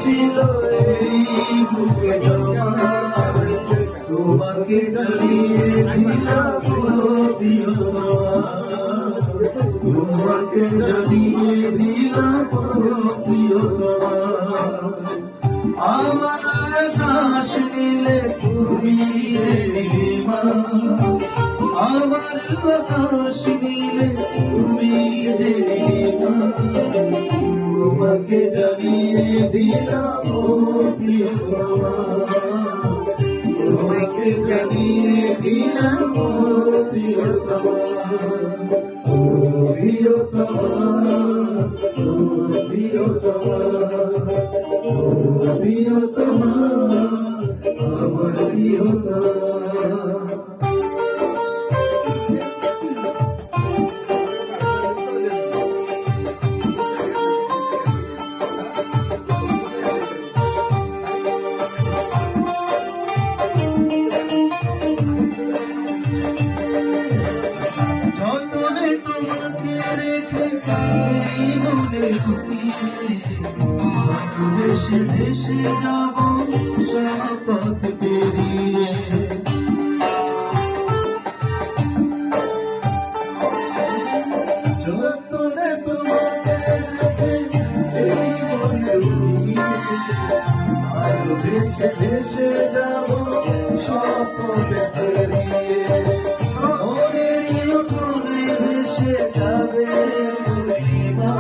ছিল এই বুকে জমা, তোমাকে জানিয়ে দিলাম প্রিয়তমা, তোমাকে জানিয়ে দিলাম প্রিয়তমা। আমার আকাশ নীলে তুমি যে নীলিমা, আমার আকাশ নীলে তুমি যে নীলিমা, তোমাকে জানিয়ে দিলাম প্রিয়তমা, তোমাকে জানিয়ে দিলাম প্রিয়তমা, প্রিয়তমা, প্রিয়তমা, প্রিয়তমা, আমার প্রিয়তমা। যতনে তোমাকে রেখে এই মনে লুকিয়ে, দেশে দেশে যাব সব পথ পেরিয়ে। যতনে তোমাকে রেখে এই মনে লুকিয়ে, আরো দেশে দেশে যাব সব পথ পেরিয়ে। যাবে পূর্ণিমা,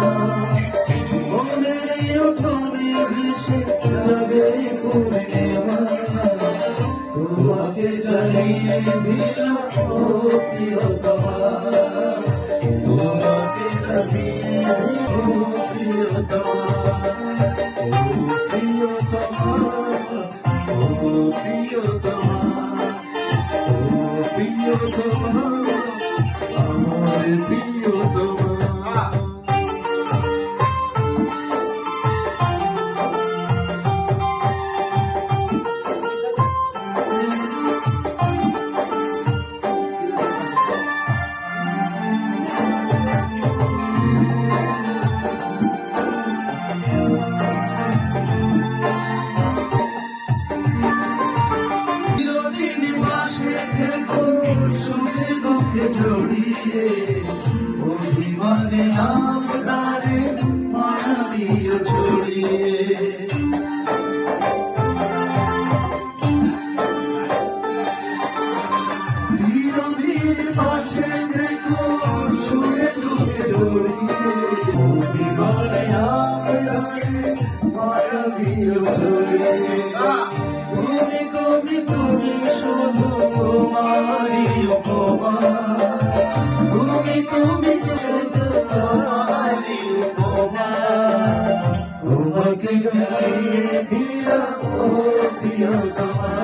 মনের উঠোনে ভেসে যাবে পূর্ণিমা, তোমাকে জানিয়ে দিলাম প্রিয়তমা, তোমাকে জানিয়ে দিলাম প্রিয়তমা, প্রিয়তমা, প্রিয়তমা, প্রিয়তমা, আমার প্রিয়তমা। চিরদিন পাশে থেকো সুখে দুঃখে জড়িয়ে, অভিমানে আমদারে মায়া দিও ছড়িয়ে। চিরদিন পাশে থেকো সুখে দুঃখে জড়িয়ে, অভিমানে আমদারে মায়া দিও ছড়িয়ে। তুমি তুমি তুমি শুধু তোমারই উপমা, তুমি তুমি শুধু তোমারই উপমা, তোমাকে জানিয়ে দিলাম প্রিয়তমা,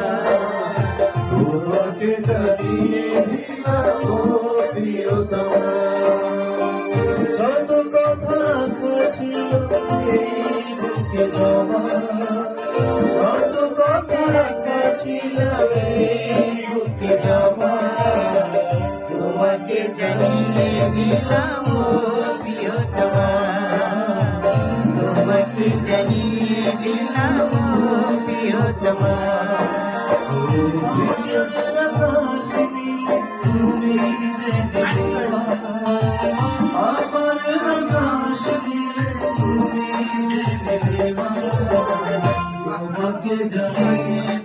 তোমাকে জানিয়ে দিলাম প্রিয়তমা। যত কথা রাখা ছিল এই বুকে জমা, যত কথা রাখা ছিল এই বুকে জমা, তোমাকে জানিয়ে দিলাম প্রিয়তমা, তোমাকে জানিয়ে দিলাম প্রিয়তমা। আকাশ নীলে তুমি যে নীলিমা, আমার আকাশ নীলে তুমি যে নীলিমা, তোমাকে জানিয়ে